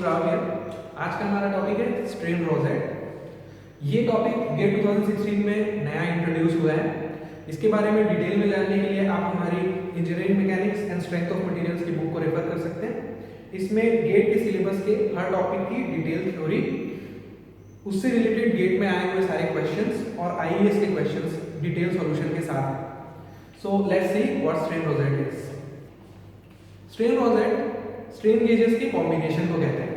Rao here. आज का हमारा टॉपिक है स्ट्रेन रोसेट। ये टॉपिक गेट 2016 में नया इंट्रोड्यूस हुआ है। इसके बारे में डिटेल में जानने के लिए आप हमारी engineering mechanics and strength of materials की बुक को रेफर कर सकते हैं। इसमें गेट के सिलेबस के हर टॉपिक की डिटेल थ्योरी, उससे रिलेटेड गेट में आए हुए सारे क्वेश्चंस और आईएएस के क्वेश्चंस डिटेल सॉल्यूशन के साथ। So let's see what strain rosette is. Strain rosette strain gauges के कॉम्बिनेशन को कहते हैं।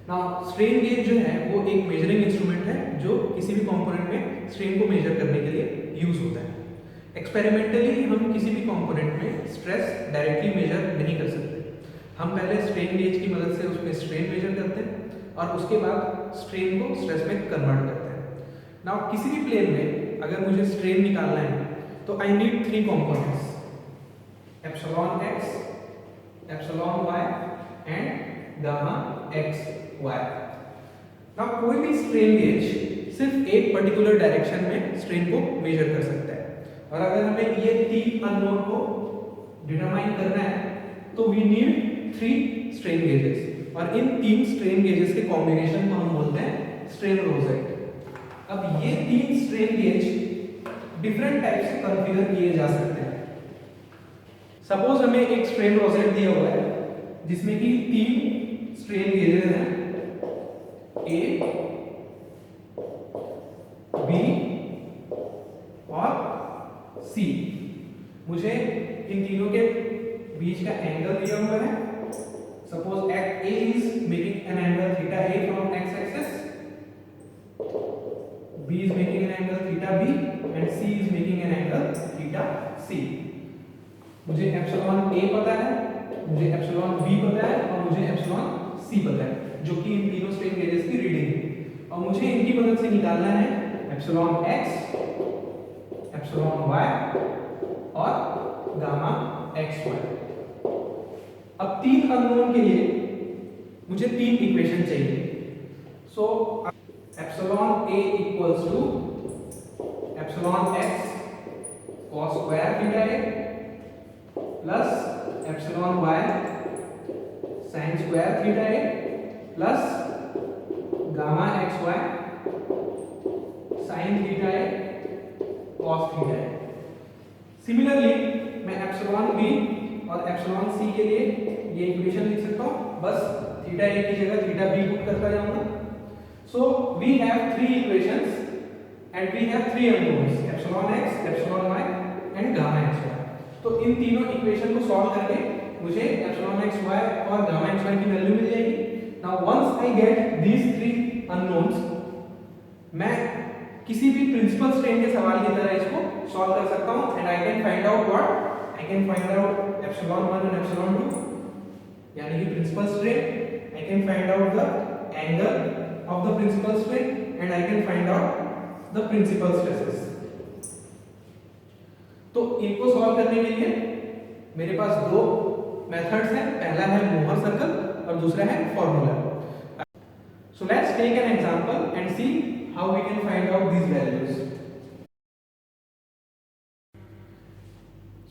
नाउ स्ट्रेन गेज जो है वो एक मेजरिंग इंस्ट्रूमेंट है जो किसी भी कंपोनेंट में स्ट्रेन को मेजर करने के लिए यूज होता है। एक्सपेरिमेंटली हम किसी भी कंपोनेंट में स्ट्रेस डायरेक्टली मेजर नहीं कर सकते। हम पहले स्ट्रेन गेज की मदद से उसमें स्ट्रेन मेजर करते हैं और उसके बाद स्ट्रेन को स्ट्रेस में कन्वर्ट करते हैं। नाउ किसी भी प्लेन में अगर मुझे स्ट्रेन निकालना है तो I need three components, epsilon x, epsilon y and gamma x y. Now कोई भी स्ट्रेन गेज सिर्फ एक पर्टिकुलर डायरेक्शन में स्ट्रेन को मेजर कर सकता है, और अगर हमें ये तीन अननोन को डिटरमाइन करना है तो we need three strain gauges, और इन तीन स्ट्रेन गेजेस के कॉम्बिनेशन को हम बोलते हैं स्ट्रेन रोसेट। अब ये तीन स्ट्रेन गेज डिफरेंट टाइप से कॉन्फ़िगर किए जा सकते हैं। सपोज हमें एक स्ट्रेन रोसेट दिया हुआ है जिसमें कि तीन स्ट्रेन गेजेस हैं, ए, बी और सी। मुझे इन तीनों के बीच का एंगल दिया हुआ है। Suppose A is making an angle theta A from X axis, B is making an angle theta B and C is making an angle theta C. मुझे एप्सिलॉन ए पता है, मुझे एप्सिलॉन बी पता है और मुझे एप्सिलॉन सी पता है, जो कि इन तीनों स्ट्रेन गेजेस की रीडिंग है। और मुझे इनकी मदद से निकालना है एप्सिलॉन एक्स, एप्सिलॉन वाई और गामा एक्स वाई। अब तीन अननोन के लिए मुझे तीन इक्वेशन चाहिए। So epsilon A equals to epsilon x cos square theta A plus epsilon Y sin square theta A plus gamma x Y sin theta A cos theta A. Similarly मैं epsilon B और epsilon C के लिए ये equation लिख सकता हूँ, बस theta ए की जगह थीटा बी पुट करता जाऊंगा। So we have three equations and we have three unknowns, epsilon x, epsilon y and gamma x Y. तो इन तीनों इक्वेशन को सॉल्व करके मुझे एप्सिलॉन एक्स वाई और गामा एक्स वाई की वैल्यू मिल जाएगी। Now once I get these three unknowns, मैं किसी भी प्रिंसिपल स्ट्रेन के सवाल की तरह इसको सॉल्व कर सकता हूं and I can find out what, I can find out epsilon 1 and epsilon 2 यानी कि principal strain. I can find out the angle of the principal strain and I can find out the principal stresses. तो इनको solve करने के लिए मेरे पास दो methods हैं, पहला है मोहर सर्कल और दूसरा है formula. So let's take an example and see how we can find out these values.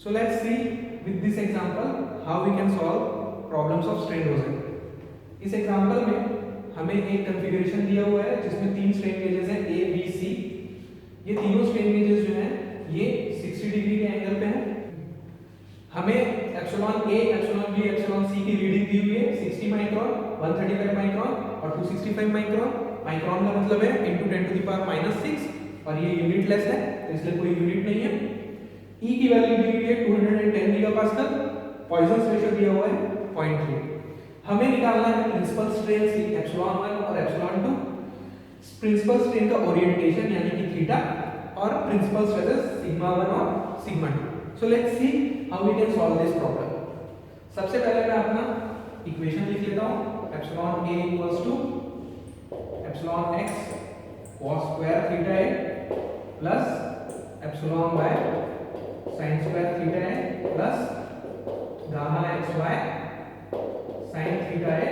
So let's see with this example how we can solve problems of strain roset. इस example में हमें एक configuration दिया हुआ है जिसमें तीन strain gauges हैं ए बी सी। ये तीनों स्ट्रेन गेजेस जो हैं ये 60 डिग्री के एंगल पे हैं। हमें एप्सिलॉन ए, एप्सिलॉन बी, एप्सिलॉन सी की रीडिंग दी हुई है 60 माइक्रोन, 135 माइक्रोन और 265 माइक्रोन। माइक्रोन का मतलब है into 10 to the power -6 और ये यूनिटलेस है तो इसलिए कोई यूनिट नहीं है। E की वैल्यू दी हुई है 210 गीगापास्कल, पॉइजन्स रेशियो दिया हुआ है 0.3। हमें निकालना है प्रिंसिपल स्ट्रेन एप्सिलॉन 1 और एप्सिलॉन 2, प्रिंसिपल स्ट्रेन का ओरिएंटेशन यानी कि थीटा और प्रिंसिपल स्ट्रेसेस सिग्मा 1 और sigma 2। So let's see how we can solve this problem. सबसे पहले मैं अपना इक्वेशन लिख लेता हूं, epsilon A equals to epsilon x cos square theta A plus epsilon Y sin square theta A plus gamma x Y sin theta A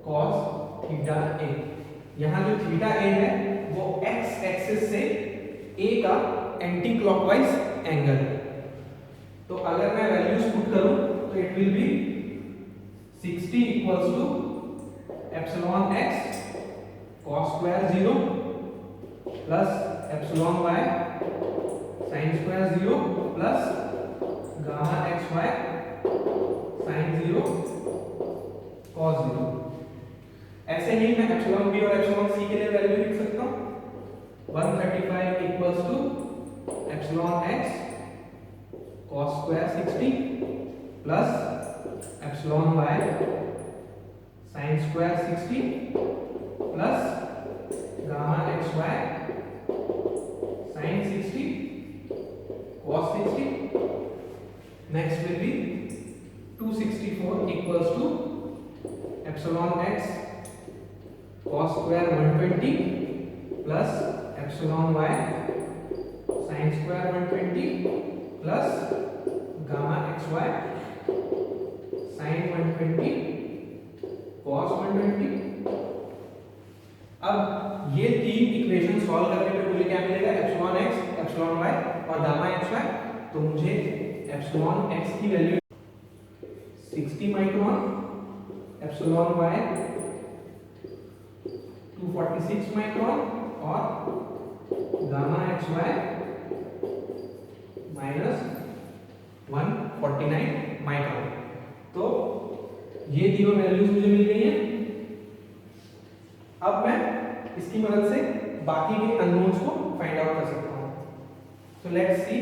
cos theta A. यहाँ जो theta A है वो x एक्सिस से a का anticlockwise angle है। तो अगर मैं वैल्यूज पुट करूं तो it will be 60 equals to epsilon x cos square 0 plus epsilon y sine square 0 plus gamma x y sine 0 cos 0। ऐसे ही मैं एप्सिलॉन बी और एप्सिलॉन सी के लिए वैल्यू लिख सकता हूं। 135 equals to epsilon x cos square 60 plus epsilon y sin square 60 plus gamma xy sin 60 cos 60. Next will be 264 equals to epsilon x cos square 120 plus epsilon y sin square 120 plus gamma xy sin 120 cos 120। अब ये तीन equation solve करने पे मुझे क्या मिलेगा, epsilon x, epsilon Y और gamma x Y. तो मुझे एप्सिलॉन एक्स की value 60 micron, epsilon Y 246 micron और gamma x Y minus 149 micron. तो ये तीनों वैल्यूज मुझे मिल गई हैं। अब मैं इसकी मदद से बाकी के अननोन्स को फाइंड आउट कर सकता हूं। तो लेट्स सी।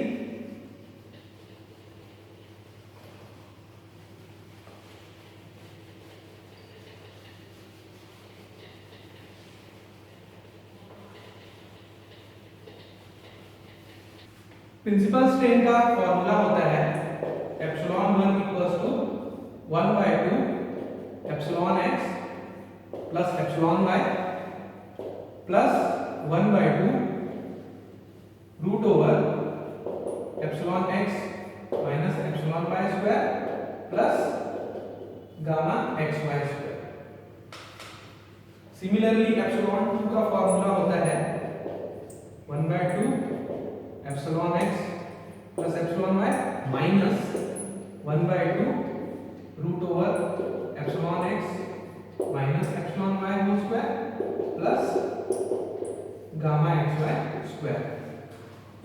प्रिंसिपल स्ट्रेन का फॉर्मूला होता है epsilon 1 equals to 1/2 epsilon X plus epsilon Y plus 1/2 root over epsilon X minus epsilon Y square plus gamma x Y square. Similarly epsilon 2 का formula होता है 1/2 epsilon X plus epsilon Y minus 1/2 root over epsilon X minus epsilon Y whole square plus gamma x Y square.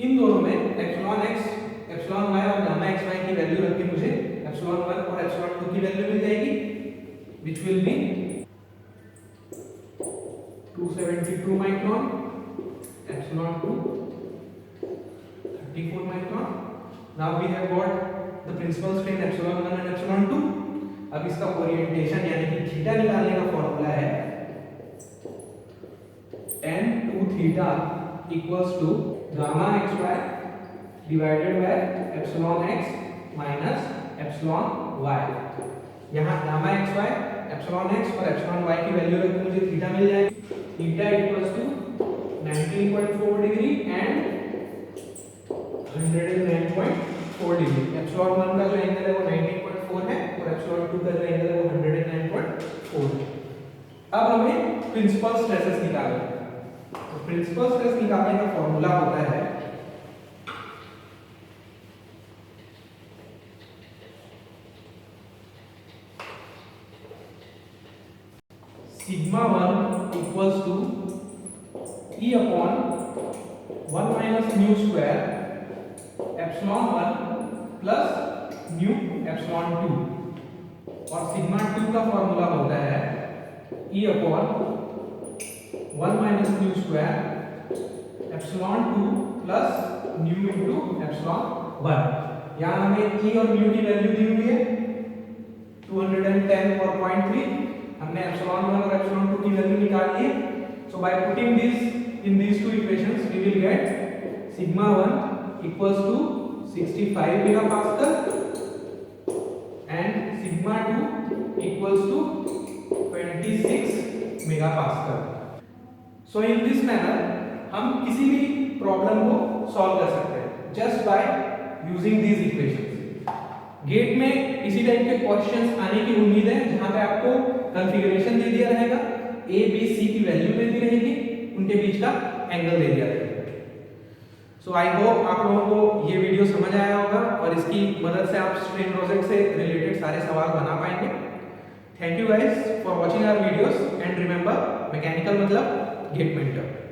इन दोनों में epsilon x, epsilon Y और gamma x y की value रख के मुझे एप्सिलॉन 1 और एप्सिलॉन 2 की वैल्यू मिल जाएगी, which will be 272 micron, epsilon 2 34 micron. Now we have got the principal strain epsilon 1 and epsilon 2. अब इसका ओरिएंटेशन यानी कि थीटा निकालने का फॉर्मूला है tan 2 theta equals to gamma xy divided by epsilon x minus epsilon y। यहाँ gamma xy, epsilon x और epsilon y की वैल्यू रख के मुझे थीटा मिल जाएगी। Theta equals to 19.4 degree and 109.4 degree. Epsilon 1 का जो एंगल है वो 19.4 है और एप्सिलॉन 2 का जो एंगल है वो 109.4 है। अब हमें प्रिंसिपल स्ट्रेसेस निकालना है। तो प्रिंसिपल स्ट्रेस निकालने का फॉर्मूला होता है sigma 1 equals to E upon 1 minus mu square epsilon 1 plus mu epsilon 2 और सिग्मा 2 का फॉर्मूला होता है E upon 1 minus mu square epsilon 2 plus mu into epsilon 1। यहां हमें E और म्यू की वैल्यू दी हुई है 210 और 0.3। हमने एप्सिलॉन 1 और एप्सिलॉन 2 की वैल्यू निकाल ली है। So by putting this in these two equations we will get sigma 1 equals to 65 megapascal and sigma 2 equals to 26 megapascal. So in this manner हम किसी भी प्रॉब्लम को सॉल्व कर सकते हैं just by using these equations. GATE में इसी type के क्वेश्चंस आने की उम्मीद है जहां पे आपको कॉन्फ़िगरेशन दे दिया रहेगा, ए बी सी की वैल्यू दे दी रहेगी, उनके बीच का एंगल दे दिया रहेगा। सो आई होप आप लोगों को ये वीडियो समझ आया होगा और इसकी मदद से आप स्ट्रेन रोसेट से रिलेटेड सारे सवाल बना पाएंगे। Thank you guys for watching our videos and remember mechanical मतलब गेट मेंटर।